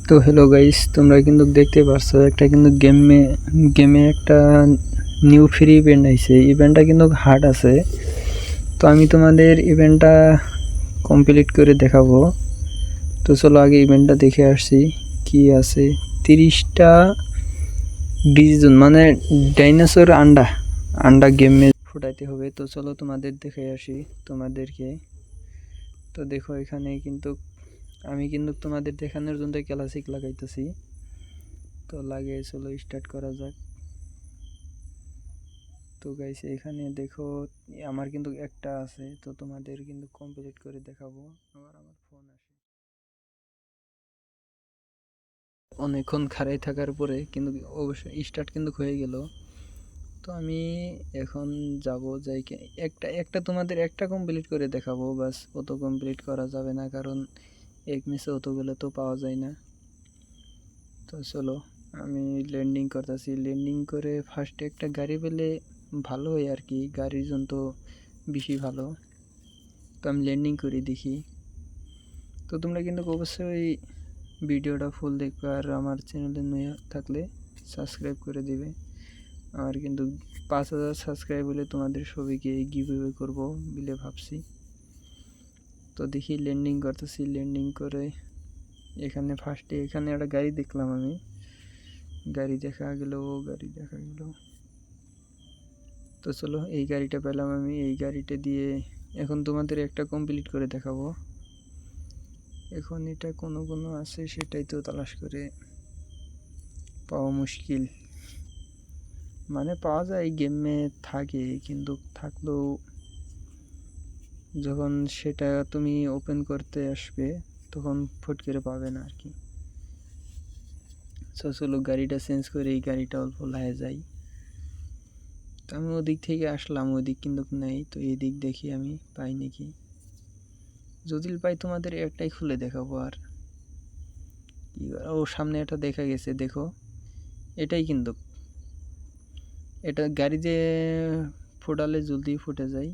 তো hello guys, তোমরা কিন্তু দেখতে পারছো একটা কিন্তু গেমে একটা নিউ ফ্রি ইভেন্ট আইছে। ইভেন্টটা কিন্তু হার্ড আছে। তো আমি তোমাদের ইভেন্টটা কমপ্লিট করে দেখাবো। তো চলো আগে ইভেন্টটা দেখে আসছি কি আছে। 30টা ডিজিজন মানে ডাইনোসর আন্ডা গেমে ফুটাইতে হবে। তো চলো তোমাদের দেখে আসি তোমাদেরকে। তো দেখো এখানে কিন্তু আমি কিন্তু তোমাদের দেখানোর জন্য ক্লাসিক লাগাইতেছি। তো লাগে চলো স্টার্ট করা যাক। তো গাইস এখানে দেখো আমার কিন্তু একটা আছে, তো তোমাদের কিন্তু কমপ্লিট করে দেখাবো। আমার ফোন আসে অনেকক্ষণ খাড়াই থাকার পরে কিন্তু অবশ্যই স্টার্ট কিন্তু হয়ে গেল। তো আমি এখন যাব যাই একটা একটা তোমাদের একটা কমপ্লিট করে দেখাবো, বাস অত কমপ্লিট করা যাবে না কারণ এক মিসে অতগুলো তো পাওয়া যায় না। তো চলো আমি ল্যান্ডিং করতেছি। ল্যান্ডিং করে ফার্স্টে একটা গাড়ি পেলে ভালো হয় আর কি, গাড়ির জন্য তো বেশি ভালো। তো আমি ল্যান্ডিং করি দেখি। তো তোমরা কিন্তু অবশ্যই ভিডিওটা ফুল দেখবে আর আমার চ্যানেলে নয়া থাকলে সাবস্ক্রাইব করে দিবে। আমার কিন্তু 5000 সাবস্ক্রাইব হলে তোমাদের সবাইকে গিভঅ্যাওয়ে করব বলে ভাবছি। তো দেখি ল্যান্ডিং করতেছি। ল্যান্ডিং করে এখানে ফার্স্টে এখানে একটা গাড়ি দেখলাম আমি, গাড়ি দেখা গেল। তো চলো এই গাড়িটা পেলাম আমি। এই গাড়িটা দিয়ে এখন তোমাদের একটা কমপ্লিট করে দেখাবো। এখন এটা কোনো আছে সেটাই তো তালাশ করে পাওয়া মুশকিল। মানে পাওয়া যায় গেমে থাকে, কিন্তু থাকলেও যখন সেটা তুমি ওপেন করতে আসবে তখন ফট করে পাবে না আর কি। চলো গাড়িটা চেঞ্জ করে এই গাড়িটা অল্প লাহে যাই। তো আমি ওদিক থেকে আসলাম, ওদিক কিন্তু নেই। তো এই দিক দেখি আমি পাই নাকি, যদি পাই তোমাদের একটাই খুলে দেখাবো। আর ও সামনে একটা দেখা গেছে, দেখো এটাই কিন্তু, এটা গাড়ি দিয়ে ফোটালে জলদি ফুটে যায়।